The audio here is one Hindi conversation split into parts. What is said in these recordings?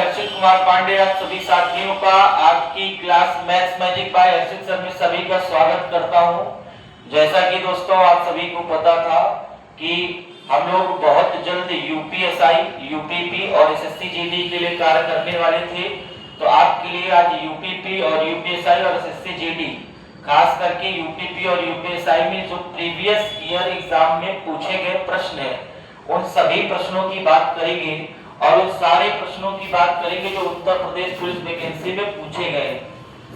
हर्षित कुमार पांडे आप सभी साथियों का आपकी क्लास मैथ्स मैजिक बाय हर्षित सर में सभी का स्वागत करता हूं। जैसा कि दोस्तों आप सभी को पता था कि हम लोग बहुत जल्द यूपीएसआई, यूपीपी और एसएससी जीडी के लिए कार्य करने वाले थे। तो आपके लिए आज यूपीपी और यूपीएसआई और एसएससी जीडी, खास करके यूपीपी और यूपीएसआई में जो प्रीवियस ईयर एग्जाम में पूछे गए प्रश्न हैं, उन सभी प्रश्नों की बात करेंगे और उन सारे प्रश्नों की बात करेंगे जो उत्तर प्रदेश पुलिस वैकेंसी में पूछे गए।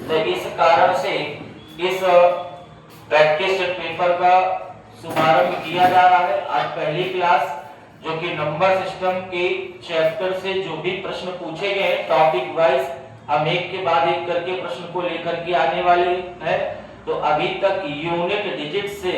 तो इस कारण से इस प्रैक्टिस पेपर का शुभारंभ किया जा रहा है। आज पहली क्लास जो कि नंबर सिस्टम के चैप्टर से जो भी प्रश्न पूछे गए टॉपिक वाइज, हम एक के बाद एक करके प्रश्न को लेकर के आने वाले हैं। तो अभी तक यूनिट डिजिट से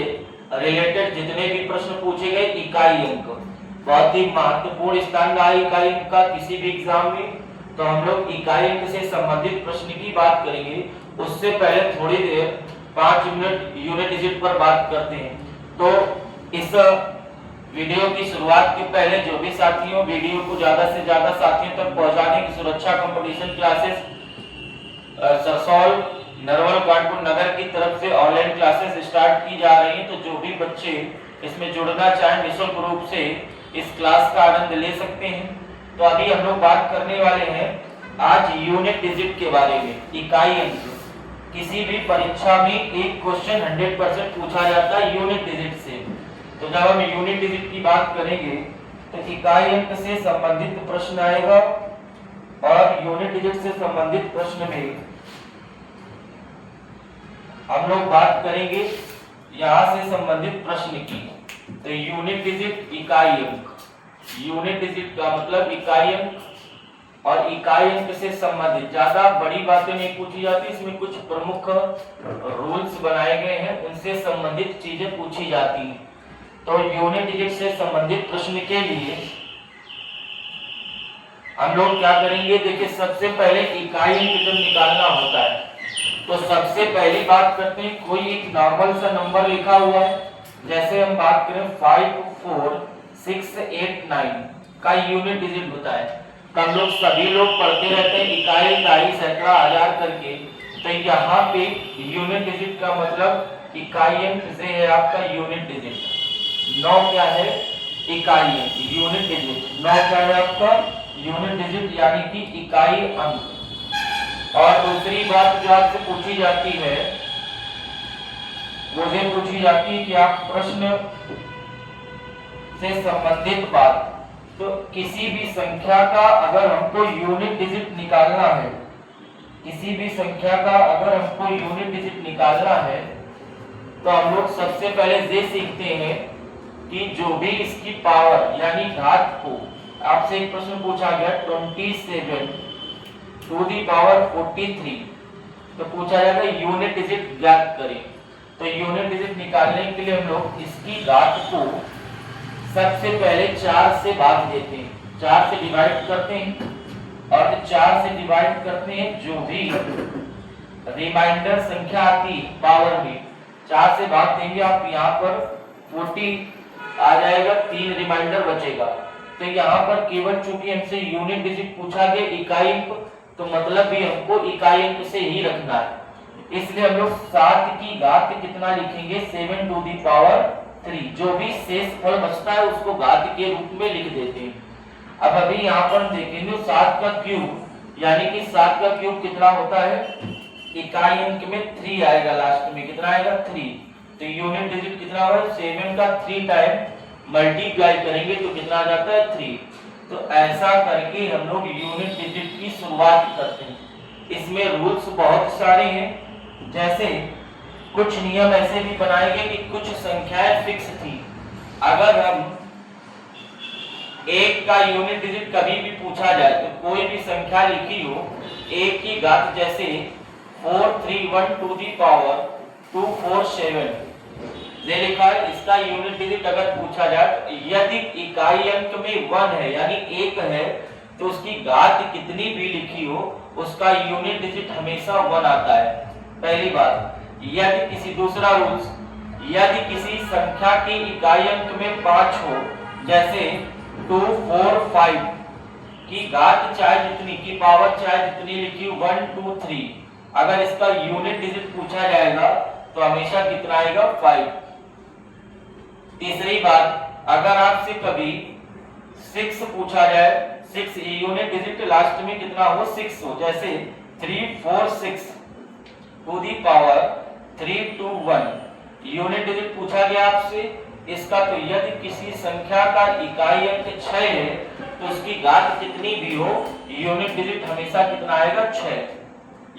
रिलेटेड जितने भी प्रश्न पूछे गए, इकाई अंक बहुत ही महत्वपूर्ण स्थान रहा इकाई अंक का किसी भी एग्जाम में। तो हम लोग इकाई अंक से संबंधित प्रश्न की बात करेंगे। उससे पहले थोड़ी देर 5 मिनट यूनिट डिजिट पर बात करते हैं। तो इस वीडियो की शुरुआत के पहले जो भी साथियों वीडियो को ज्यादा से ज्यादा साथियों तक पहुंचाने की सुरक्षा कंपटीशन क्लासेस सरसौल नरवल कानपुर नगर की तरफ से ऑनलाइन क्लासेस स्टार्ट की जा रही हैं। तो जो भी बच्चे इसमें जुड़ना चाहें निःशुल्क रूप से इस क्लास का आनंद ले सकते हैं। तो अभी हम लोग बात करने वाले हैं आज यूनिट डिजिट के बारे में, इकाई अंक। किसी भी परीक्षा में एक क्वेश्चन 100% पूछा जाता है यूनिट डिजिट से। तो जब हम यूनिट डिजिट की बात करेंगे तो इकाई अंक से संबंधित प्रश्न आएगा और यूनिट डिजिट से संबंधित प्रश्न में हम लोग बात करेंगे यहां से संबंधित प्रश्न की। तो यूनिट डिजिट, इकाई अंक। यूनिट डिजिट का मतलब इकाई अंक और इकाई अंक से संबंधित ज्यादा बड़ी बातें नहीं पूछी जाती, इसमें कुछ प्रमुख रूल्स बनाए गए हैं, उनसे संबंधित चीजें पूछी जाती हैं। तो यूनिट डिजिट से संबंधित प्रश्न के लिए हम लोग क्या करेंगे, देखिए सबसे पहले इकाई अंक जब निकालना होता है तो सबसे पहली बात करते हैं, कोई एक नॉर्मल सा नंबर लिखा हुआ है। जैसे हम बात करें 5, 4, 6, 8, 9 का यूनिट डिजिट होता है। तो हम लोग सभी लोग पढ़ते रहते हैं इकाई, दहाई, सैकड़ा, हजार करके। तो यहाँ पे यूनिट डिजिट का मतलब इकाई अंक से है आपका यूनिट डिजिट। 9 क्या है, इकाई अंक, यूनिट डिजिट। 9 क्या है आपका यूनिट डिजिट यानी कि इकाई अंक। और दूसरी बात जो आपसे पूछी जाती है वो ये पूछी जाती है कि आप प्रश्न से संबंधित बात, तो किसी भी संख्या का अगर हमको यूनिट डिजिट निकालना है, किसी भी संख्या का अगर हमको यूनिट डिजिट निकालना है तो हम लोग सबसे पहले ये सीखते हैं कि जो भी इसकी पावर यानी घात को, आपसे एक प्रश्न पूछा गया 27 टू दी पावर 43, तो पूछा जाएगा यूनिट डिजिट ज्ञात करें। तो यूनिट डिजिट निकालने के लिए हम लोग इसकी घात को सबसे पहले 4 से भाग देते हैं, 4 से डिवाइड करते हैं और 4 से डिवाइड करते हैं जो भी रिमाइंडर संख्या आती है पावर में 4 से भाग देंगे। आप यहाँ पर 40 आ जाएगा, 3 रिमाइंडर बचेगा। तो यहाँ पर केवल चूंकि हमसे यूनिट डिजिट पूछा गया इकाई अंक, तो मतलब भी हमको इकाई अंक से ही रखना है। इसलिए हम लोग 7 की घात कितना लिखेंगे, 7 टू दी पावर 3। जो भी शेष फल बचता है उसको घात के रूप में लिख देते हैं। अब अभी यहाँ पर देखेंगे 7 का क्यूब यानी कि 7 का क्यूब कितना होता है, इकाई अंक में 3 आएगा, लास्ट में कितना आएगा 3। तो यूनिट डिजिट कितना होगा, 7 का 3 टाइम मल्टीप्लाई करेंगे तो कितना आ जाता है 3। तो ऐसा करके हम लोग यूनिट डिजिट की शुरुआत करते हैं। इसमें रूल्स बहुत सारे हैं, जैसे कुछ नियम ऐसे भी बनाए गए कि कुछ संख्याएं फिक्स थी। अगर हम 1 का यूनिट डिजिट कभी भी पूछा जाए तो कोई भी संख्या लिखी हो 1 की घात, जैसे 431 टू दी पावर 247 ये लिखा है, इसका यूनिट डिजिट अगर पूछा जाए तो यदि इकाई अंक में 1 है यानी 1 है तो उसकी घात कितनी भी लिखी हो उसका यूनिट डिजिट हमेशा 1 आता है, पहली बात। यदि किसी, दूसरा रूल्स, यदि किसी संख्या की इकाई अंक में 5 हो, जैसे 2, 4, 5 कि घात चाहे जितनी की पावर चाहे जितनी लिखी 1 2 3, अगर इसका यूनिट डिजिट पूछा जाएगा तो हमेशा कितना आएगा 5। तीसरी बात, अगर आपसे कभी 6 पूछा जाए, 6 यूनिट डिजिट लास्ट में कितना हो 6 हो, जैसे 3 4 6 to the power 3 2 1 unit digit पूछा गया आपसे इसका, तो यदि किसी संख्या का इकाई अंक 6 है तो उसकी घात कितनी भी हो यूनिट डिजिट हमेशा कितना आएगा 6,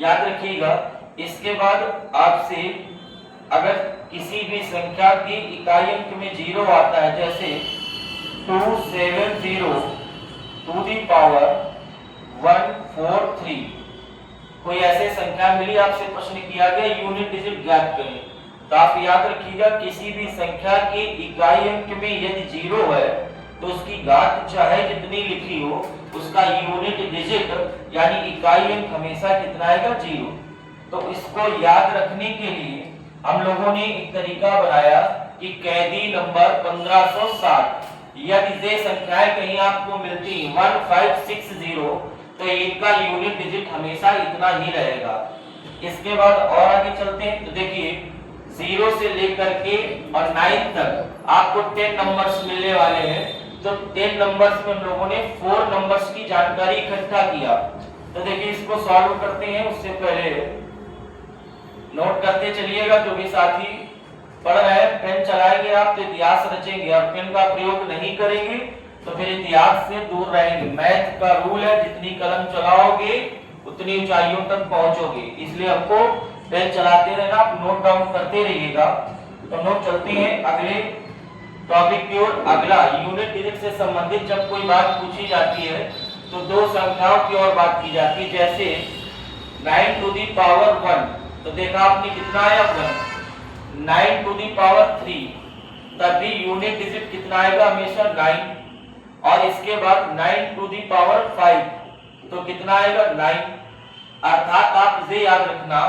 याद रखिएगा। इसके बाद आपसे अगर किसी भी संख्या की इकाई अंक में 0 आता है, जैसे 270 टू दी पावर 143, कोई ऐसे संख्या मिली आपसे प्रश्न किया गया यूनिट डिजिट ज्ञात करें, तो आप याद रखिएगा किसी भी संख्या के इकाई अंक में यदि 0 है तो उसकी घात चाहे जितनी लिखी हो उसका यूनिट डिजिट यानी इकाई अंक हमेशा कितना आएगा 0। तो इसको याद रखने के लिए हम लोगों ने एक तरीका बनाया कि कैदी नंबर 1560, यदि ये संख्याएं कहीं आपको मिलती 1560 तो इनका यूनिट डिजिट हमेशा इतना ही रहेगा। इसके बाद और आगे चलते हैं, तो देखिए 0 से लेकर के और 9 तक आपको 10 नंबर्स मिलने वाले हैं। तो 10 नंबर्स में हम लोगों ने 4 नंबर्स की जानकारी इकट्ठा किया। तो देखिए इसको सॉल्व करते हैं, उससे पहले नोट करते चलिएगा, जो भी साथी पढ़ रहे हैं पेन चलाएंगे आप तो इतिहास रचेंगे, और पेन का प्रयोग नहीं करेंगे तो फिर इतिहास से दूर रहेंगे। मैथ का रूल है जितनी कलम चलाओगे उतनी ऊंचाइयों तक पहुंचोगे, इसलिए हमको पेन चलाते रहना, आप नोट डाउन करते रहिएगा। तो नोट चलते हैं अगले टॉपिक की ओर। अगला यूनिट डिजिट से संबंधित जब कोई बात पूछी जाती है तो दो संख्याओं की ओर बात की जाती है, जैसे 9 टू दी पावर 1, तो देखा आपने कितना आया 1, 9 टू दी पावर 3, तभी यूनिट डिजिट कितना आएगा हमेशा 9, और इसके बाद 9 टू दी पावर 5 तो कितना आएगा 9। अर्थात आप ये याद रखना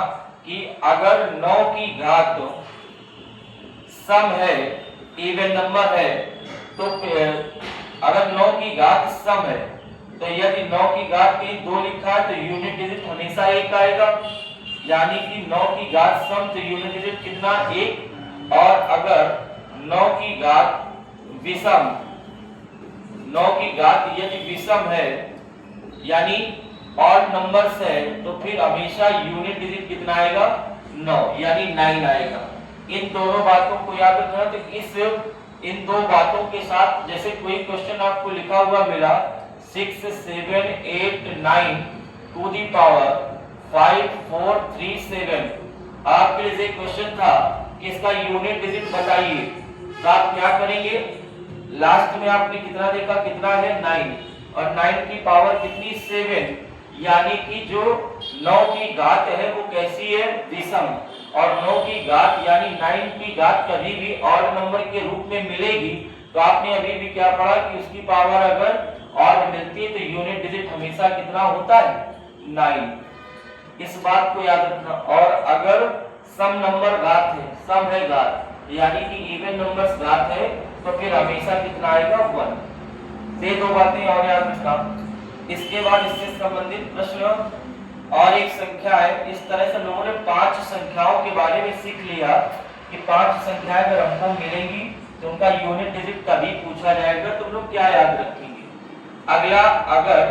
कि अगर 9 की घात सम है, इवन नंबर है, तो अगर 9 की घात सम है तो यदि 9 की घात कहीं 2 लिखा है तो यूनिट डिजिट हमेशा 1 आएगा, यानी कि 9 की घात सम तो यूनिट डिजिट कितना 1। और अगर 9 की घात विषम, 9 की घात यदि विषम है यानी ऑड नंबर्स है तो फिर हमेशा यूनिट डिजिट कितना आएगा 9 यानी 9 आएगा। इन दोनों बातों को याद रखना। तो इन दो बातों के साथ जैसे कोई क्वेश्चन आपको लिखा हुआ मिला 6 7 8 9 टू दी पावर 5 4 3 7, आपके लिए क्वेश्चन था कि इसका यूनिट डिजिट बताइए, तो आप क्या करेंगे, लास्ट में आपने कितना देखा कितना है 9, और 9 की पावर कितनी 7, यानी कि जो 9 की घात है वो कैसी है विषम, और 9 की घात यानी 9 की घात कभी भी ऑड नंबर के रूप में मिलेगी। तो आपने अभी भी क्या पढ़ा कि उसकी पावर अगर ऑड मिलती है तो यूनिट डिजिट हमेशा कितना होता है 9, इस बात को याद रखना। और अगर सम नंबर घात है, सम है घात यानी कि इवन नंबर्स घात है तो फिर हमेशा कितना आएगा 1। ये दो बातें और याद रखना। इसके बाद इससे संबंधित प्रश्न और एक संख्या है। इस तरह से लोगों ने 5 संख्याओं के बारे में सीख लिया कि 5 संख्याएं अगर हमको मिलेंगी तो उनका यूनिट डिजिट कभी पूछा जाएगा तो लोग क्या याद रखेंगे। अगला, अगर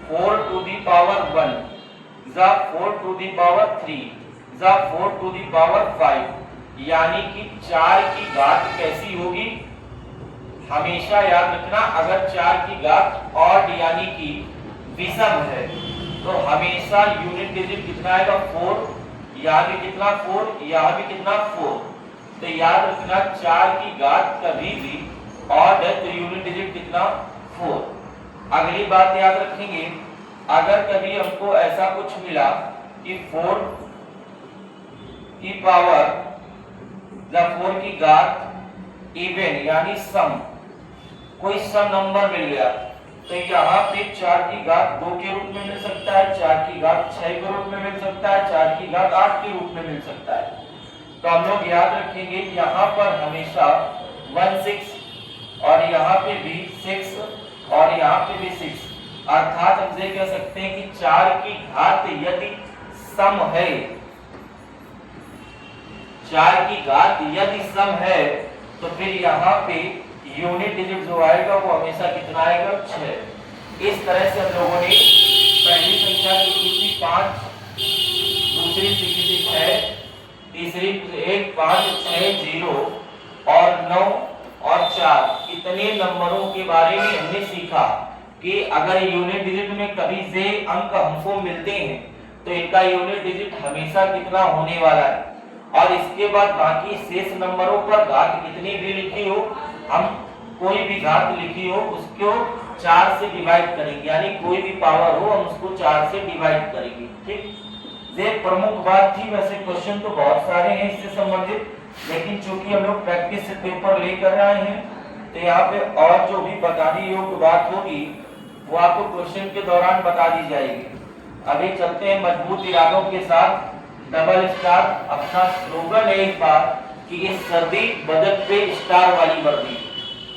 4 टू दी पावर 1 जा 4 टू दी पावर 3 जा 4 टू दी पावर 5, यानी कि 4 की घात कैसी होगी, हमेशा याद रखना अगर 4 की घात ऑड यानी कि विषम है तो हमेशा यूनिट डिजिट कितना आएगा 4, यहाँ भी कितना 4, यहाँ भी कितना 4। तो याद रखना 4 की घात कभी भी ऑड है तो यूनिट डिजिट कितना 4। अगली बात याद रखेंगे, अगर कभी हमको ऐसा कुछ मिला कि 4 की पावर या 4 की घात इवन यानी सम, कोई सम नंबर मिल गया तो यहाँ पे 4 की घात 2 के रूप में मिल सकता है, 4 की घात 6 के रूप में मिल सकता है, 4 की घात 8 के रूप में मिल सकता है। तो हम लोग याद रखेंगे यहाँ पर हमेशा 1 6 और यहाँ पे भी 6 और यहाँ पे भी 6, अर्थात हम ये कह सकते हैं कि 4 की घात यदि सम है, 4 की घात यदि सम है, तो फिर यहाँ पे यूनिट डिजिट जो आएगा वो हमेशा कितना आएगा 6। इस तरह से हम लोगों ने पहली संख्या लिखी थी 5, दूसरी लिखी थी 6, तीसरी 1 5 6 0 और 9 और 4। इतने नंबरों के बारे में हमने सीखा कि अगर यूनिट डिजिट में कभी से अंक हमको मिलते हैं तो इनका यूनिट डिजिट हमेशा कितना होने वाला है, और इसके बाद बाकी शेष नंबरों पर घात कितनी भी लिखी हो, हम कोई भी घात लिखी हो उसको 4 से डिवाइड करेंगे, यानी कोई भी पावर हो हम उसको 4 से डिवाइड करेंगे। ठीक, ये प्रमुख बात थी। वैसे क्वेश्चन तो बहुत सारे हैं इससे संबंधित, लेकिन चूंकि हम लोग प्रैक्टिस से पेपर लेकर आए हैं तो यहाँ पे और जो भी बताने योग्य बात होगी वो आपको क्वेश्चन के दौरान बता दी जाएगी। अभी चलते हैं मजबूत इरादों के साथ। डबल स्टार अपना स्लोगन है इस बार कि इस सर्दी बदन पे स्टार वाली वर्दी।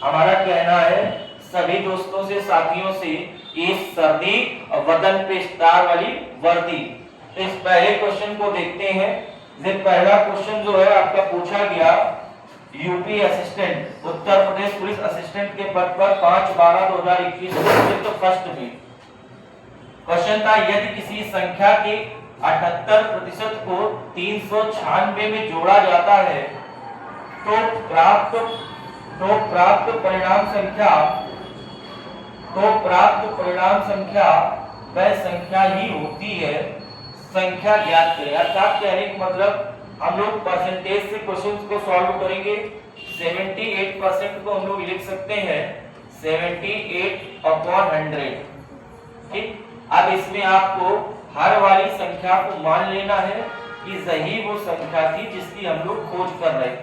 हमारा कहना है सभी दोस्तों से, साथियों से, इस सर्दी और बदन पे स्टार वाली वर्दी। तो इस पहले क्वेश्चन को देखते हैं। ये पहला क्वेश्चन जो है आपका पूछा गया UP assistant, Uttar Pradesh police assistant के पद पर 5/12/2021 को फर्स्ट में क्वेश्चन था, यदि किसी संख्या के 78% को 396 में जोड़ा जाता है तो प्राप्त परिणाम संख्या वह संख्या ही होती है। संख्या ज्ञात करें। अर्थात कहने का मतलब हम लोग परसेंटेज से क्वेश्चंस को सॉल्व करेंगे। 78% को हम लोग लिख सकते हैं 78/100। ठीक, अब इसमें आपको हर वाली संख्या को मान लेना है कि यही वो संख्या थी जिसकी हम लोग खोज कर रहे थे।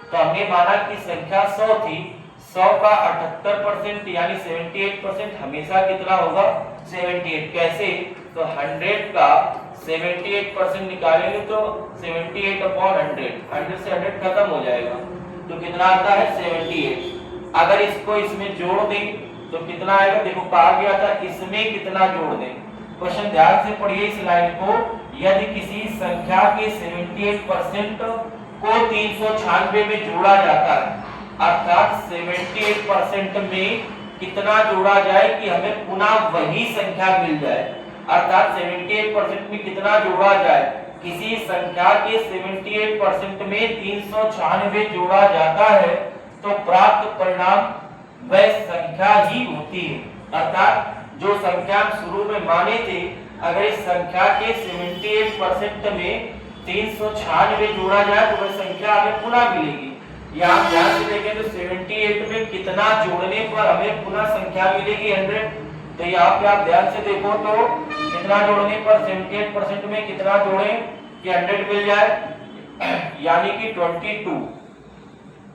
तो हमने माना कि संख्या 100 थी, 100 का 78% यानी 78% हमेशा कितना होगा 78। कैसे? तो 100 का 78% निकालेंगे तो 78/100, 100 से 100 खत्म हो जाएगा तो कितना आता है 78। अगर इसको इसमें जोड़ दें तो कितना आएगा, देखो कहा गया था इसमें कितना जोड़ दें। क्वेश्चन ध्यान से पढ़िए इस लाइन को, यदि किसी संख्या के 78% को 396 में जोड़ा जाता है, अर्थात 78% में कितना जोड़ा जाए कि हमें पुनः वही संख्या मिल जाए। अर्थात 78% में कितना जोड़ा जाए, किसी संख्या के 78% में 396 जोड़ा जाता है तो प्राप्त परिणाम वह संख्या ही होती है। अर्थात जो संख्या शुरू में माने थे, अगर इस संख्या के 78% में 396 जोड़ा जाए तो वह संख्या हमें पुनः मिलेगी। यहाँ ध्यान से देखें तो 78 में कितना जोड़ने पर हमें पुनः संख्या मिलेगी 100। तो यहाँ पे आप ध्यान से देखो तो कितना जोड़ने पर 78% में कितना जोड़े कि 100 मिल जाए, यानी कि 22।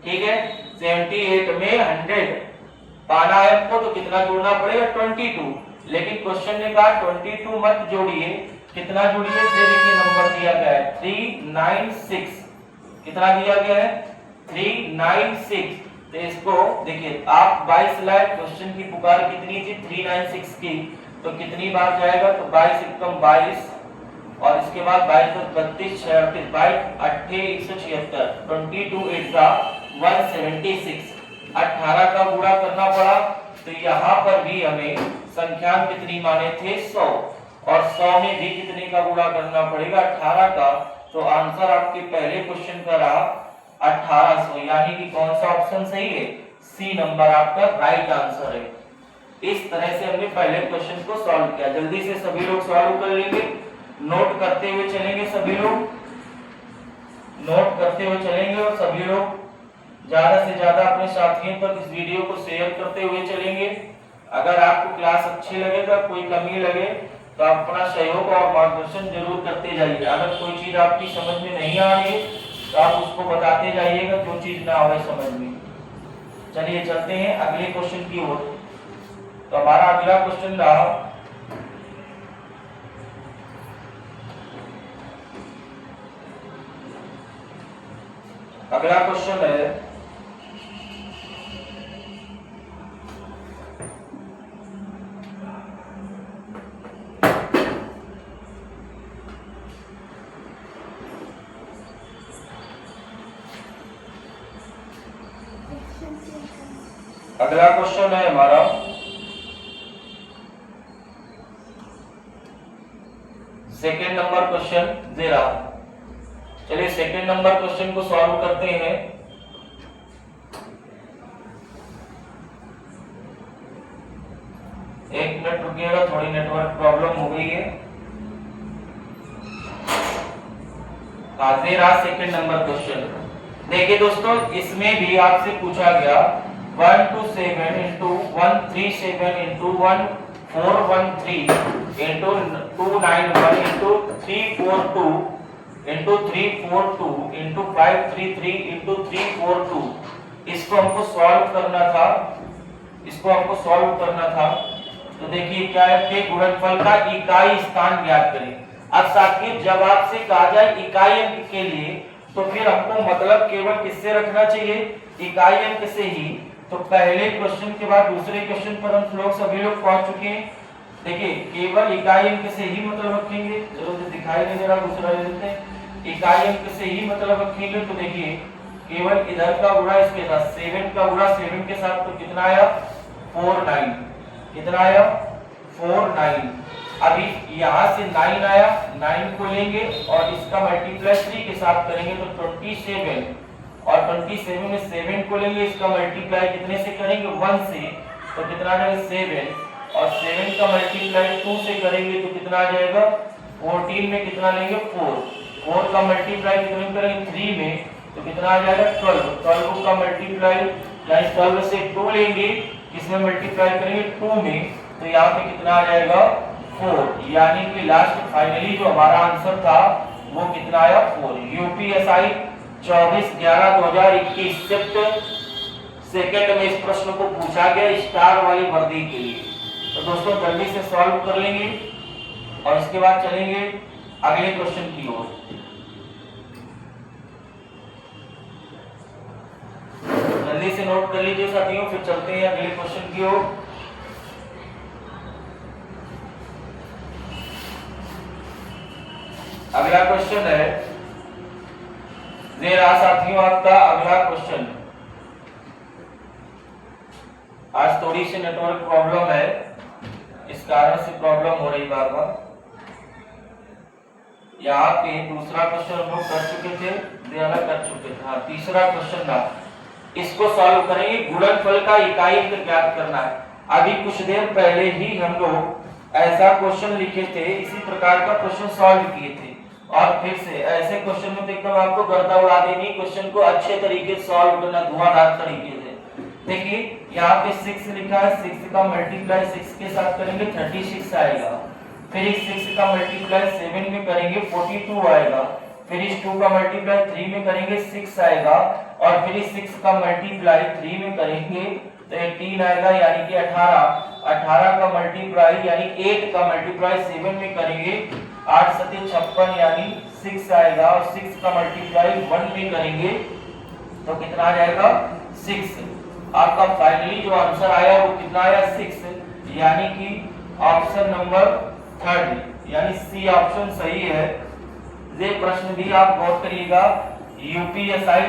ठीक है, 78 में 100 पाना है हमको तो कितना जोड़ना पड़ेगा 22। लेकिन क्वेश्चन ने कहा 22 मत जोड़िए, कितना जोड़िए, देखिए नंबर दिया गया है 396। कितना दिया गया है 396। तो इसको देखिए आप 22 लाए, क्वेश्चन की पुकार कितनी थी 396 की, तो कितनी बार जाएगा तो 22 एकम 22 और इसके बाद 22 32 36 22 176 22 8 का 176। 18 का गुणा करना पड़ा तो यहाँ पर भी हमें संख्या कितनी माने थे 100, और 100 में भी कितने का गुणा करना पड़ेगा 18 का। तो आंसर आपके पहले क्वेश्चन का रहा 1800, यानी कि कौन सा ऑप्शन सही है, सी नंबर आपका राइट आंसर है। इस तरह से हमने पहले क्वेश्चन को सॉल्व किया। जल्दी से सभी लोग सॉल्व कर लेंगे, नोट करते हुए चलेंगे, सभी लोग नोट करते हुए चलेंगे और सभी लोग ज्यादा से ज्यादा अपने साथियों तक इस वीडियो को शेयर करते हुए चलेंगे। अगर आपको क्लास अच्छी लगेगा, कोई कमी लगे तो आप अपना सहयोग और मार्गदर्शन जरूर करते जाइए। अगर कोई चीज आपकी समझ में नहीं आ रही है तो आप उसको बताते जाइएगा, जो चीज ना आवे समझ में। चलिए चलते हैं अगले क्वेश्चन की ओर। तो हमारा अगला क्वेश्चन रहा अगला क्वेश्चन है अगला क्वेश्चन है हमारा सेकेंड नंबर क्वेश्चन दे रहा। चलिए सेकेंड नंबर क्वेश्चन को सॉल्व करते हैं। एक मिनट रुकिएगा, थोड़ी नेटवर्क प्रॉब्लम हो गई है। दे रहा सेकेंड नंबर क्वेश्चन। देखिए दोस्तों, इसमें भी आपसे पूछा गया 127 into 137 into 1413 into 291 into 342 into 342 into 533 into 342। इसको हमको सॉल्व करना था, तो देखिए क्या है कि गुणनफल का इकाई स्थान ज्ञात करें। अब साथियों, जब आपसे कहा जाए इकाई अंक के लिए, तो फिर हमको मतलब केवल किससे रखना चाहिए? इकाई अंक से ही। तो पहले क्वेश्चन के बाद दूसरे क्वेश्चन पर हम लोग सभी लोग पहुंच चुके हैं। देखिए केवल इकाई अंक से ही मतलब रखेंगे। चलो जो दिखाई नहीं दे रहा दूसरा ले लेते हैं। इकाई अंक से ही मतलब रखेंगे। तो देखिए केवल इधर का गुणा इसके साथ, 7 का गुणा 7 के साथ, तो कितना आया? 49। कितना आया? 49। अभी यहाँ से 9 आया, 9 को लेंगे और इसका मल्टीप्लाई 3 के साथ करेंगे तो 27, और 27 में 7 को लेंगे, इसका मल्टीप्लाई कितने से करेंगे? 1 से, तो कितना आ जाएगा? 7, और 7 का मल्टीप्लाई 2 से करेंगे तो कितना आ जाएगा? 14 में कितना लेंगे? 4 का मल्टीप्लाई कितने में करेंगे? 3 में, तो कितना आ जाएगा? 12 का मल्टीप्लाई यानी 12 से 2 लेंगे, किसमें मल्टीप्लाई करेंगे? 2 में, तो यहाँ पे कितना आ जाएगा? 4। यानी कि लास्ट फाइनली जो हमारा आंसर था वो कितना आया? 4। यूपीएसआई 24/11/2021 शिफ्ट सेकंड में इस प्रश्न को पूछा गया स्टार वाली वर्दी के लिए। तो दोस्तों जल्दी से सॉल्व कर लेंगे और इसके बाद चलेंगे अगले क्वेश्चन की ओर। जल्दी से नोट कर लीजिए साथियों, फिर चलते हैं अगले क्वेश्चन की ओर। अगला क्वेश्चन है, ये रहा साथियों आपका अगला क्वेश्चन। आज थोड़ी सी नेटवर्क प्रॉब्लम है, इस कारण से प्रॉब्लम हो रही बार बार। यहाँ पे दूसरा क्वेश्चन हम लोग कर चुके थे, कर चुके थे। हाँ, तीसरा क्वेश्चन था, इसको सॉल्व करेंगे। गुणनफल का इकाई अंक ज्ञात करना है। अभी कुछ देर पहले ही हम लोग ऐसा क्वेश्चन लिखे थे, इसी प्रकार का क्वेश्चन सॉल्व किए थे, और फिर से ऐसे क्वेश्चन में तो एकदम आपको गर्दा उड़ा देनी, क्वेश्चन को अच्छे तरीके से सॉल्व करना, धुआंधार तरीके से। देखिए यहाँ पे 6 लिखा है, 6 का मल्टीप्लाई 6 के साथ करेंगे 36 आएगा, फिर इस 6 का मल्टीप्लाई 7 में करेंगे 42 आएगा, फिर इस 2 का मल्टीप्लाई 3 में करेंगे 6 आएगा, और फिर इस 6 का मल्टीप्लाई 3 में करेंगे तो 18 आएगा, यानी कि 18 का मल्टीप्लाई यानी 8 का मल्टीप्लाई 7 में करेंगे 8 सती 56 यानी 6 आएगा, और 6 का मल्टीप्लाई 1 में करेंगे तो कितना आ जाएगा? 6। आपका फाइनली जो आंसर आया वो कितना आया? 6, यानी कि ऑप्शन नंबर 3 यानी सी ऑप्शन सही है। ये प्रश्न भी आप गौर करिएगा, यूपीएसआई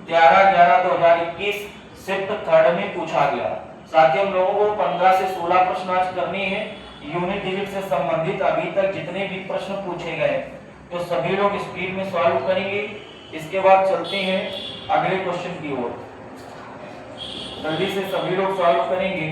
11/11/2021 शिफ्ट 3 में पूछा गया। साथ ही हम लोगों को 15 से 16 प्रश्न आज करने हैं यूनिट डिजिट से संबंधित। अभी तक जितने भी प्रश्न पूछे गए तो सभी लोग स्पीड में सॉल्व करेंगे। इसके बाद चलते हैं अगले क्वेश्चन की ओर, जल्दी से सभी लोग सॉल्व करेंगे।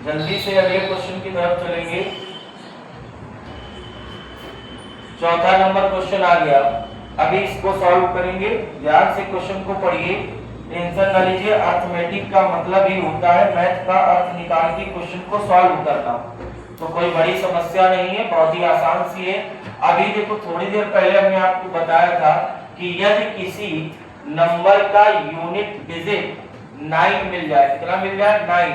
जल्दी से अगले क्वेश्चन की तरफ चलेंगे। चौथा नंबर क्वेश्चन आ गया, अभी इसको सॉल्व करेंगे। ध्यान से क्वेश्चन को पढ़िए, टेंशन न लीजिए। अर्थमेटिक का मतलब ही होता है मैथ का अर्थ निकाल के क्वेश्चन को सॉल्व करना, तो कोई बड़ी समस्या नहीं है, बहुत ही आसान सी है। अभी देखो थोड़ी देर पहले हमने आपको बताया था कि यदि किसी नंबर का यूनिट डिजिट 9 मिल जाए, कितना मिल जाए? 9,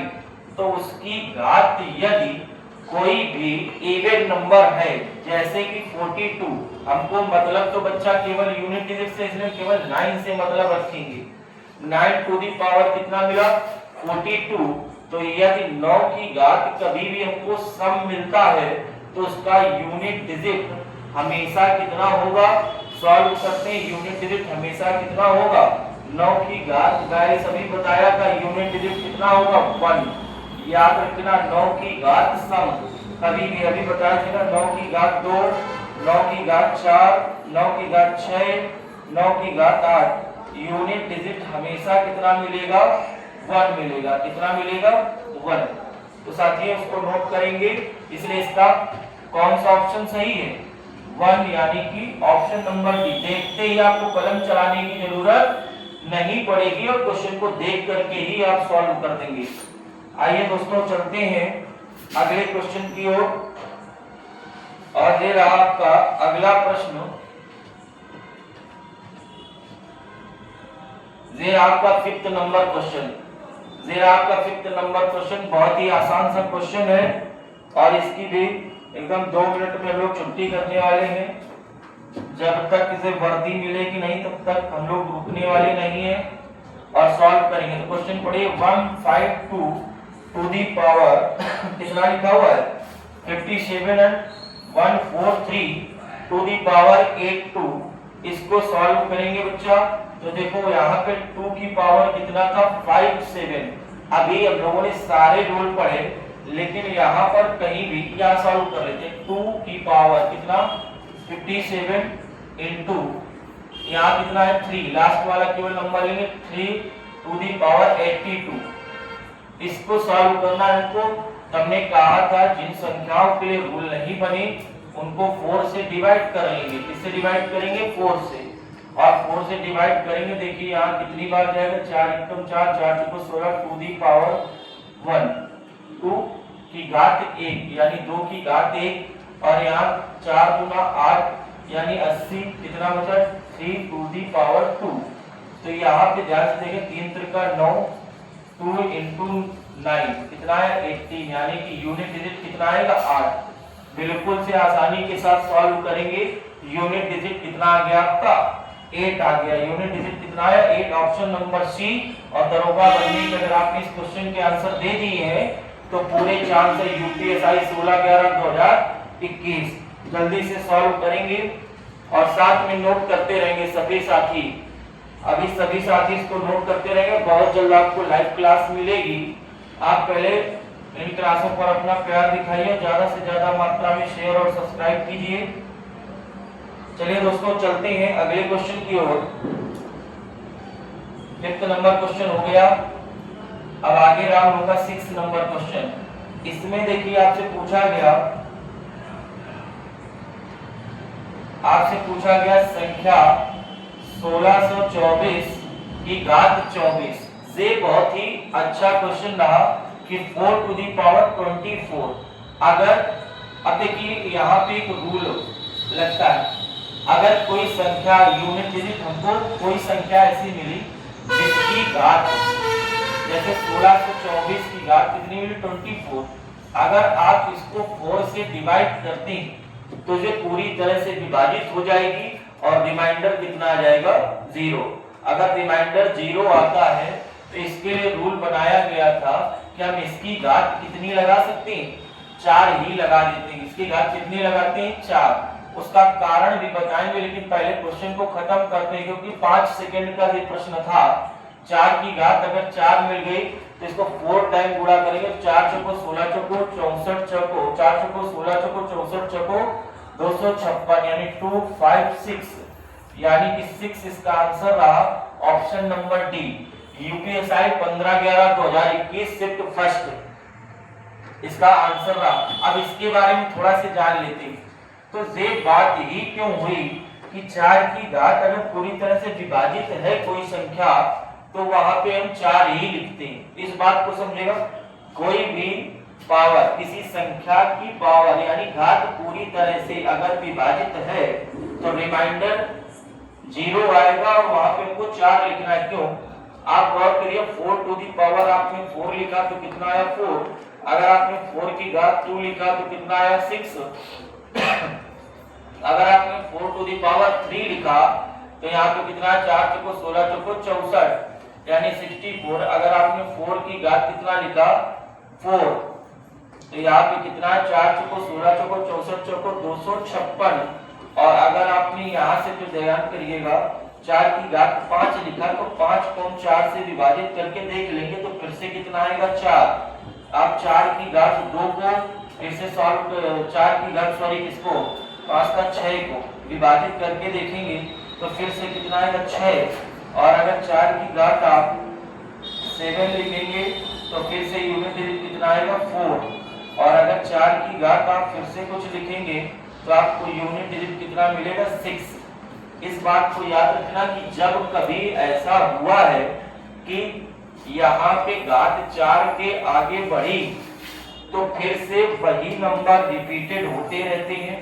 तो उसकी घात यदि कोई भी इवन नंबर है, जैसे कि 42, हमको मतलब तो बच्चा केवल यूनिट डिजिट से, इसलिए केवल 9 से मतलब रखेंगे। 9 टू दी पावर कितना मिला? 42, तो यदि 9 की घात कभी भी हमको सम मिलता है तो उसका यूनिट डिजिट हमेशा कितना होगा, सॉल्व करते हैं यूनिट डिजिट हमेशा कितना होगा, 9 की घात गाइस अभी बताया था यूनिट डिजिट कितना होगा 1। याद रखना 9 की घात सम कभी भी अभी बताया था 9 की घात 2, 9 की घात 4, 9 की घात 6, 9 की घात 8, यूनिट डिजिट हमेशा कितना मिलेगा 1 मिलेगा। कितना मिलेगा 1। तो साथियों इसको नोट करेंगे, इसलिए इसका कौन सा ऑप्शन सही है 1 यानी कि ऑप्शन नंबर डी। देखते ही आपको कलम चलाने की जरूरत नहीं पड़ेगी और क्वेश्चन को देख करके ही आप सॉल्व कर देंगे। आइए दोस्तों चलते हैं अगले क्वेश्चन की ओर और ये रहा आपका अगला प्रश्न। ये आपका 5th नंबर क्वेश्चन, ये आपका 5th नंबर क्वेश्चन बहुत ही आसान सा क्वेश्चन है और इसकी भी एकदम 2 मिनट में हम लोग छुट्टी करने वाले हैं। जब तक इसे वर्दी मिलेगी नहीं तब तक हम लोग रुकने वाले नहीं है और सॉल्व करेंगे। तो क्वेश्चन पढ़िए 152 टू दी पावर कितना लिखा हुआ है 57 एंड 143 टू दी पावर 82। इसको सॉल्व करेंगे बच्चा। तो देखो यहाँ पे 2 की पावर कितना था 57। अभी हम लोगों ने सारे रूल पढ़े लेकिन यहाँ पर कहीं भी क्या सॉल्व कर लेते 2 की पावर कितना 57 इंटू यहाँ कितना है 3, लास्ट वाला केवल नंबर लेंगे 3 टू दी पावर 82। इसको सॉल्व करना है हमको। हमने कहा था जिन संख्याओं के लिए रूल नहीं बने उनको 4 से डिवाइड कर लेंगे। किससे डिवाइड करेंगे 4 से, और 4 से डिवाइड करेंगे। देखिए यहाँ कितनी बार जाएगा 4 एकम 4, 4 चौको 16 टू दी पावर 1, 2 की घात 1 यानी 2 की घात 1 और यहाँ 4 गुना 8 यानी 80। कितना बचा 3 टू दी पावर 2। तो यहाँ पे ध्यान से देखें 3 त्रिका 9, 2 इंटू 9 कितना है 18 यानी कि यूनिट डिजिट कितना आएगा 8। बिल्कुल से आसानी के साथ सॉल्व करेंगे। यूनिट डिजिट कितना आ गया आपका 8 आ गया। यूनिट डिजिट कितना आया 8, ऑप्शन नंबर सी। और दरोगा बनने के अगर आपने इस क्वेश्चन के आंसर दे दिए हैं तो पूरे चांस है यूपीएसआई 16/11/2021। जल्दी से सॉल्व करेंगे और साथ में नोट करते रहेंगे सभी साथी। अभी सभी साथी इसको नोट करते रहेंगे। बहुत जल्द आपको लाइव क्लास मिलेगी। आप पहले इन क्लासों पर अपना प्यार दिखाइए, ज्यादा से ज्यादा मात्रा में शेयर और सब्सक्राइब कीजिए। चलिए दोस्तों चलते हैं अगले क्वेश्चन की ओर। 5th नंबर क्वेश्चन हो गया। अब आगे रहा हम लोग का 6th नंबर क्वेश्चन। इसमें देखिए आपसे पूछा गया संख्या 1624 की घात 24। ये बहुत ही अच्छा क्वेश्चन रहा कि 4 टू दी पावर 24। अगर अब देखिए यहाँ पे एक रूल लगता है, अगर कोई संख्या यूनिट डिजिट हमको कोई संख्या ऐसी मिली जिसकी घात जैसे 1624 की घात कितनी मिली 24। अगर आप इसको 4 से डिवाइड करते हैं तो ये पूरी तरह से विभाजित हो जाएगी और रिमाइंडर कितना आ जाएगा 0। अगर रिमाइंडर 0 आता है तो इसके लिए रूल बनाया गया था कि हम इसकी घात कितनी लगा सकते हैं 4 ही लगा देते हैं। इसकी घात कितनी लगाते हैं 4। उसका कारण भी बताएंगे लेकिन पहले क्वेश्चन को खत्म करते हैं क्योंकि 5 सेकंड का ये प्रश्न था। 4 की घात अगर 4 मिल गई तो इसको 4 टाइम गुणा करेंगे। 4 चौको 16 चौको 64 चौको 4 चौको 16 चौको 64 चौको 256 यानी 256 यानी कि 6 इसका आंसर रहा option number D. UPSI 15/11/2021 shift first इसका आंसर रहा। अब इसके बारे में थोड़ा सा जान लेते हैं। तो ये बात ही क्यों हुई कि 4 की घात अगर पूरी तरह से विभाजित है कोई संख्या तो वहां पे हम 4 ही लिखते हैं। इस बात को समझेगा। कोई भी पावर किसी संख्या की पावर यानी घात पूरी तरह से अगर विभाजित है तो रिमाइंडर 0 आएगा और वहां पे हमको 4 लिखना है। क्यों आप गौर करिए 4 टू दी पावर आपने 4 लिखा तो कितना आया 4। अगर आपने 4 की घात 2 लिखा तो कितना आया 6। अगर आपने 4 टू दी पावर 3 लिखा तो यहाँ पे कितना 4 चौको 16 चौको 64 यानी 64। अगर आपने 4 की घात कितना लिखा 4। तो यहाँ पे कितना है, 4 चौको 16 चौको 64 चौको 256। और अगर आपने यहाँ से फिर ध्यान करिएगा 4 की घात 5 लिखा, तो 5 को हम 4 से विभाजित करके देख लेंगे तो फिर से कितना आएगा 4। आप 4 की घात 2 को फिर से सॉल्व 4 की घात किसको 5 का 6 को विभाजित करके देखेंगे तो फिर से कितना आएगा 6। और अगर 4 की घात आप 7 लिखेंगे तो फिर से यूनिट डिजिट कितना आएगा 4। और अगर 4 की घात आप फिर से कुछ लिखेंगे तो आपको यूनिट डिजिट कितना मिलेगा 6। इस बात को याद रखना कि जब कभी ऐसा हुआ है कि यहाँ पे घात 4 के आगे बढ़ी तो फिर से वही नंबर रिपीटेड होते रहते हैं।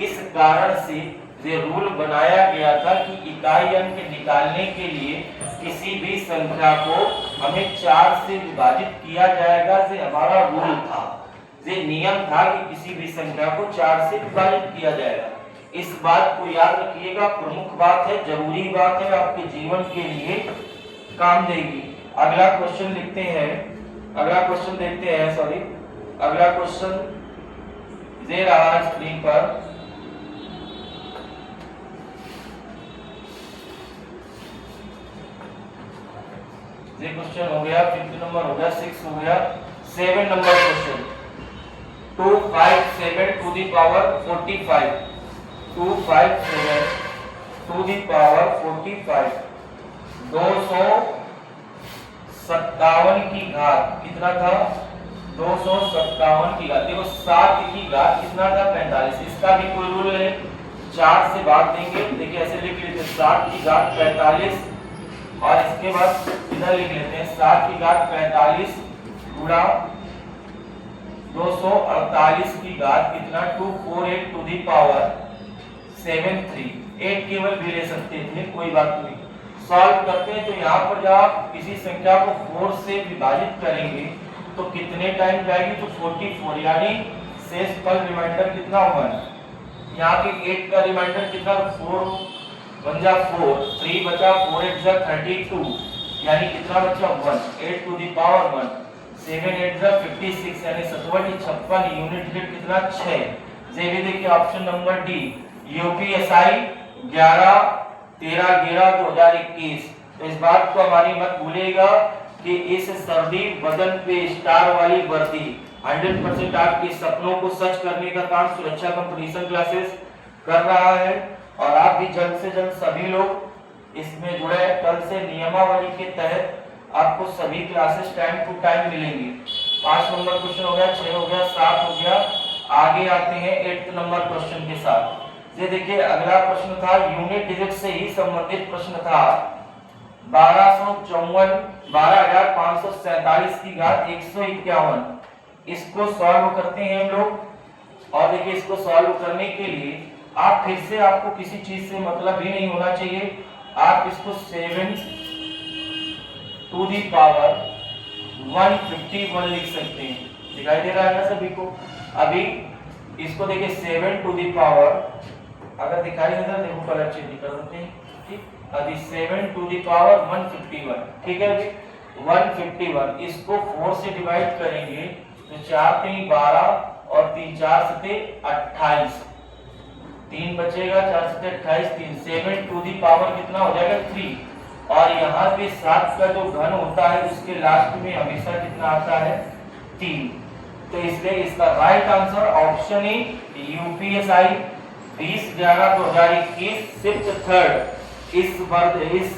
इस कारण से ये रूल बनाया गया था कि इकाई अंक निकालने के लिए किसी भी संख्या को हमें 4 से विभाजित किया जाएगा। ये हमारा रूल था, ये नियम था कि किसी भी संख्या को 4 से विभाजित किया जाएगा। इस बात को याद रखिएगा, प्रमुख बात है, जरूरी बात है, आपके जीवन के लिए काम देगी। अगला क्वेश्चन लिखते हैं, अगला क्वेश्चन देखते हैं, सॉरी अगला क्वेश्चन दे रहा है स्क्रीन पर। ये क्वेश्चन हो गया 5 नंबर हो गया, 6 हो गया, 7 number question 257 to the power 45। 257 to the power 45 257 की घात कितना था 257 की घात। देखो 7 की घात कितना था 45। इसका भी कोई रूल है, 4 से भाग देंगे। देखिए ऐसे लिख लेते हैं 7 की घात 45 और इसके बाद इधर लिख लेते हैं 7 की घात 45 गुणा 248 की घात कितना 248 टू दी पावर 73। 8 केवल भी ले सकते थे, कोई बात नहीं। सॉल्व करते हैं तो यहाँ पर जब आप किसी संख्या को 4 से विभाजित करेंगे तो कितने टाइम जाएगी, तो 44, यानी शेष फल रिमाइंडर कितना होगा। यहाँ पे 8 का रिमाइंडर कितना 4 1 जा 4, 3 बचा 4 8 जा 32, यानी कितना बचा 1, 8 टू दी पावर 1, 7 8 जा 56, यानी 57 यूनिट डिजिट कितना 6। ये भी देखिए ऑप्शन नंबर डी यूपीएसआई 11/13/2021। तो इस बात को हमारी मत भूलिएगा कि इस सर्दी बदन पे स्टार वाली वर्दी 100% आपके सपनों को सच करने का काम सुरक्षा कंपटीशन क्लासेस कर रहा है। और आप भी जल्द से जल्द सभी लोग इसमें जुड़े। कल से नियमावली के तहत आपको सभी क्लासेस टाइम टू टाइम मिलेंगी। 5 नंबर क्वेश्चन हो गया, 6 हो गया, 7 हो गया। आगे आते हैं 8 नंबर क्वेश्चन के साथ। ये देखिए अगला प्रश्न था, यूनिट डिजिट से ही संबंधित प्रश्न था। 12,547 की घात 151। इसको सॉल्व करते हैं हम लोग। और देखिए इसको सॉल्व करने के लिए आप फिर से, आपको किसी चीज से मतलब ही नहीं होना चाहिए। आप इसको 7 टू दी पावर 151 लिख सकते हैं। दिखाई दे रहा है ना सभी को। अभी इसको देखिए 7 टू दी पावर, अगर दिखाई दे रहा है देखो कलर चेंज कर देते हैं, ठीक। अभी 7 टू दी पावर 151, ठीक है। अभी 151 इसको 4 से डिवाइड करेंगे तो 4 3 12 और 3 4 7 28, 3 बचेगा, 4 7 28, 3 7 टू दी पावर कितना हो जाएगा 3। और यहाँ पे 7 का जो घन होता है उसके लास्ट में हमेशा कितना आता है 3। तो इसलिए इसका right answer option A UPSI 20/11/2021 shift 3rd इस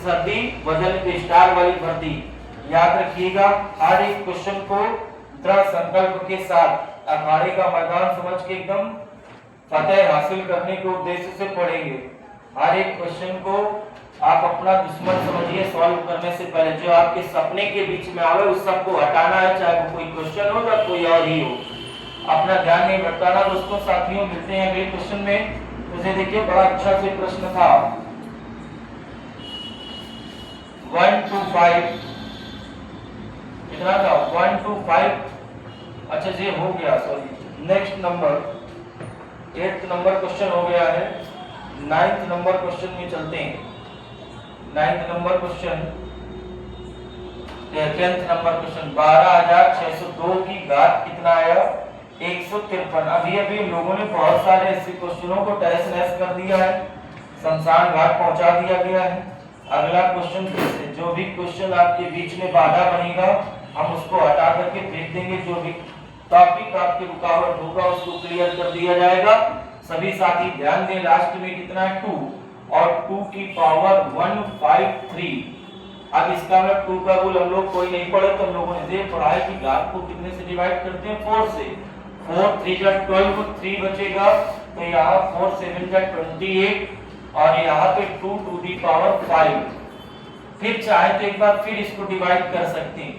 सर्दी बदल पे स्टार वाली भर्ती। याद रखिएगा, हर एक क्वेश्चन को दृढ़ संकल्प के साथ अखाड़े का मैदान समझ के एकदम फतेह हासिल करने के उद्देश्य से पढ़ेंगे। हर एक क्वेश्चन को आप अपना दुश्मन समझिए सॉल्व करने से पहले। जो आपके सपने के बीच में आवे उस सबको हटाना है, चाहे वो कोई क्वेश्चन हो या कोई और ही हो। अपना ध्यान नहीं भटकाना दोस्तों। साथियों मिलते हैं अगले क्वेश्चन में। तो ये देखिए बड़ा अच्छा से प्रश्न था 1 to 5 कितना था 1 to 5। अच्छा ये हो गया, sorry. Next number 8th number question हो गया है। 9th नंबर क्वेश्चन में चलते हैं। 9th number question 10th number question 12,602 की घात कितना आया 153। अभी अभी लोगों ने बहुत सारे ऐसे क्वेश्चनों को तहस नहस कर दिया है, शमशान घाट पहुंचा दिया गया है। अगला क्वेश्चन से जो भी क्वेश्चन आपके बीच में बाधा बनेगा हम उसको हटा करके फेंक देंगे, जो भी टॉपिक आपके रुकावट होगा उसको क्लियर कर दिया जाएगा। सभी साथी ध्यान दें, लास्ट में कितना है 2 और 2 की पावर 153। अब इसका मतलब 2 का रूल हम लोग कोई नहीं पढ़े तो हम लोगों ने ये पढ़ा है कि घात को कितने से डिवाइड करते हैं 4 से। 4 3 जा 12, 3 बचेगा तो यहाँ 4 7 जा 28 और यहाँ पे 2 टू दी पावर 5। फिर चाहे तो एक बार फिर इसको डिवाइड कर सकते हैं,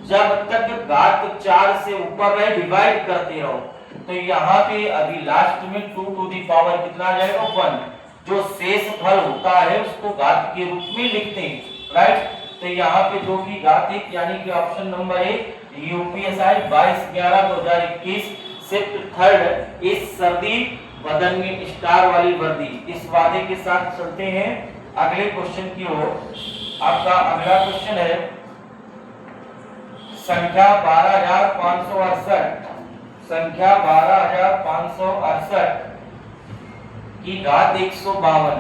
जब तक घात 4 से ऊपर रहे डिवाइड करते रहो। तो यहाँ पे अभी लास्ट में 2 टू दी पावर कितना आ जाएगा 1। जो शेष फल होता है उसको घात के रूप में लिखते हैं, राइट। तो यहाँ पे 2 की घात 1 यानी कि option number 1 UPSI 22/11/2021 shift third इस सर्दी बदन में स्टार वाली वर्दी। इस वादे के साथ चलते हैं अगले क्वेश्चन की ओर। आपका अगला क्वेश्चन है संख्या 12,568, संख्या 12,568 की घात 152।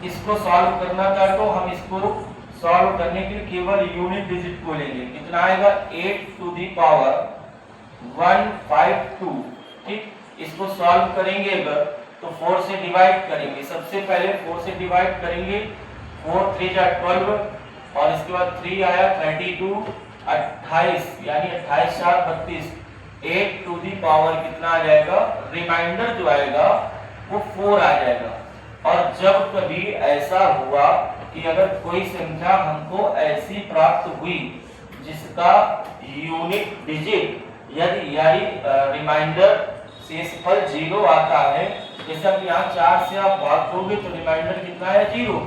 इसको सॉल्व करना चाहे तो हम इसको सॉल्व करने के लिए केवल यूनिट डिजिट को लेंगे। कितना आएगा 8 टू दी पावर 152। ठीक, इसको सॉल्व करेंगे अगर तो 4 से डिवाइड करेंगे। सबसे पहले 4 से डिवाइड करेंगे, 4 3 जा 12 और इसके बाद 3 आया 32 28 यानी 28 4 32। 8 टू दी पावर कितना आ जाएगा, रिमाइंडर जो आएगा वो 4 आ जाएगा। और जब कभी ऐसा हुआ कि अगर कोई संख्या हमको ऐसी प्राप्त हुई जिसका यूनिट डिजिट यदि यानी रिमाइंडर शेषफल 0 आता है, जैसा कि यहाँ 4 से आप भाग दोगे तो रिमाइंडर कितना है 0।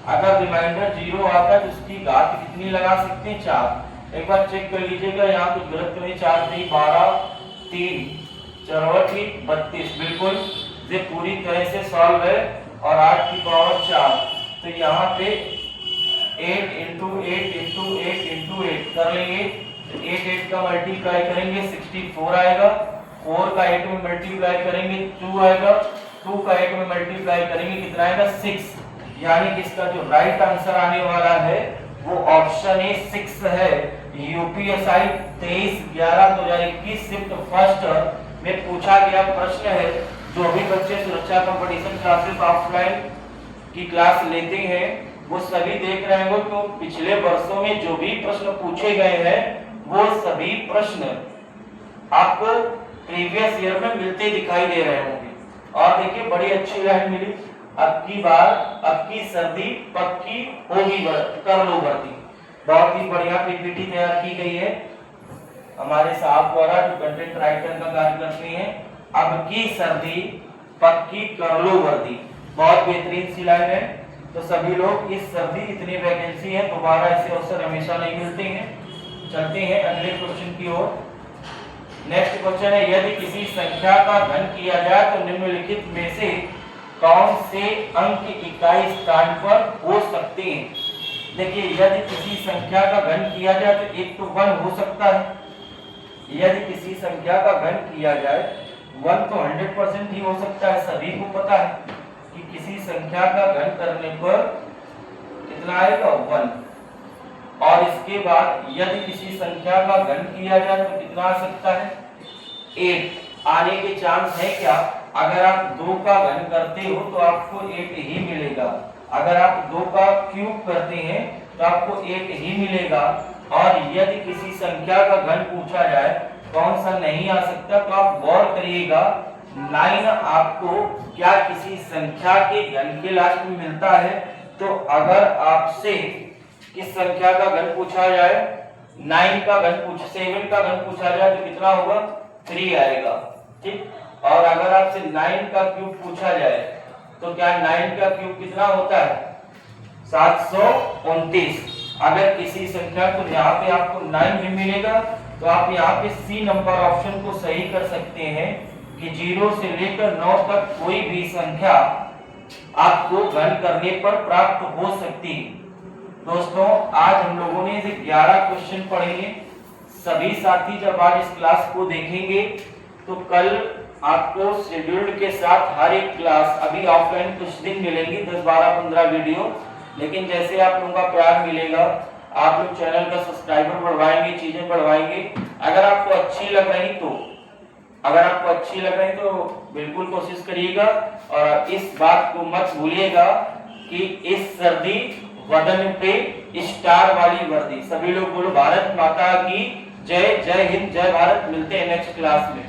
अगर रिमाइंडर 0 आता है तो उसकी घात कितनी लगा सकते हैं 4। एक बार चेक कर लीजिएगा, यहाँ कुछ गलत नहीं, 4 3 12 3 चरवटी 32 बिल्कुल ये पूरी तरह से सॉल्व है। और 8 की पावर 4 तो यहाँ पे 8 इंटू 8 इंटू 8 इंटू 8 कर लेंगे। 8 का मल्टीप्लाई करेंगे 64 आएगा। 4 का 8 में मल्टीप्लाई करेंगे 2 आएगा। 2 का 8 में मल्टीप्लाई करेंगे कितना आएगा 6। यानी कि इसका जो राइट आंसर आने वाला है वो ऑप्शन ए 6 है। यूपीएसआई 23/11/2021 शिफ्ट फर्स्ट में पूछा गया प्रश्न है। जो भी बच्चे सुरक्षा कंपटीशन क्लासेस ऑफलाइन की क्लास लेते हैं वो सभी देख रहे होंगे तो पिछले वर्षों में जो भी प्रश्न पूछे गए हैं वो सभी प्रश्न आपको प्रीवियस ईयर में मिलते दिखाई दे रहे होंगे। और देखिए बड़ी अच्छी लाइन मिली, अब की बार अब की सर्दी पक्की होगी, कर लो भर्ती। बहुत ही बढ़िया पीपीटी तैयार की गई है हमारे साहब द्वारा जो कंटेंट राइटर का कार्य करते हैं। अब की सर्दी पक्की कर लो वर्दी, बहुत बेहतरीन सी लाइन है। तो सभी लोग इस सर्दी इतनी वैकेंसी है, दोबारा ऐसे अवसर हमेशा नहीं मिलते हैं। चलते हैं अगले क्वेश्चन की ओर। नेक्स्ट क्वेश्चन है यदि किसी संख्या का घन किया जाए तो निम्नलिखित में से कौन से अंक इकाई स्थान पर हो सकते हैं। देखिए यदि किसी संख्या का घन किया जाए तो एक तो 1 हो सकता है। यदि किसी संख्या का घन किया जाए 1 तो 100% ही हो सकता है, सभी को पता है कि किसी संख्या का घन करने पर कितना आएगा 1। और इसके बाद यदि किसी संख्या का घन किया जाए तो कितना आ सकता है 8 आने के चांस है क्या। अगर आप 2 का घन करते हो तो आपको 8 ही मिलेगा। अगर आप 2 का क्यूब करते हैं तो आपको 8 ही मिलेगा। और यदि किसी संख्या का घन पूछा जाए कौन सा नहीं आ सकता तो आप गौर करिएगा 9 आपको क्या किसी संख्या के घन के लास्ट में मिलता है। तो अगर आपसे किस संख्या का घन पूछा जाए 9 का घन 7 का घन पूछा जाए तो कितना होगा 3 आएगा, ठीक। और अगर आपसे 9 का क्यूब पूछा जाए तो क्या 9 का क्यूब कितना होता है 729। अगर किसी संख्या को यहाँ पे आपको 9 भी मिलेगा तो आप यहाँ पे सी नंबर ऑप्शन को सही कर सकते हैं कि 0 से लेकर 9 तक कोई भी संख्या आपको घन करने पर प्राप्त हो सकती है। दोस्तों आज हम लोगों ने इसे 11 क्वेश्चन पढ़ेंगे। सभी साथी जब आज इस क्लास को देखेंगे तो कल आपको शेड्यूल्ड के साथ हर एक क्लास, अभी ऑफलाइन कुछ दिन मिलेंगी 10, 12, 15 वीडियो, लेकिन जैसे आप लोगों का प्यार मिलेगा, आप लोग चैनल का सब्सक्राइबर बढ़वाएंगे, चीजें बढ़वाएंगे। अगर आपको अच्छी लग रही तो बिल्कुल कोशिश करिएगा और इस बात को मत भूलिएगा कि इस सर्दी वदन पे स्टार वाली वर्दी। सभी लोग बोलो भारत माता की जय, जय हिंद, जय भारत। मिलते हैं नेक्स्ट क्लास में।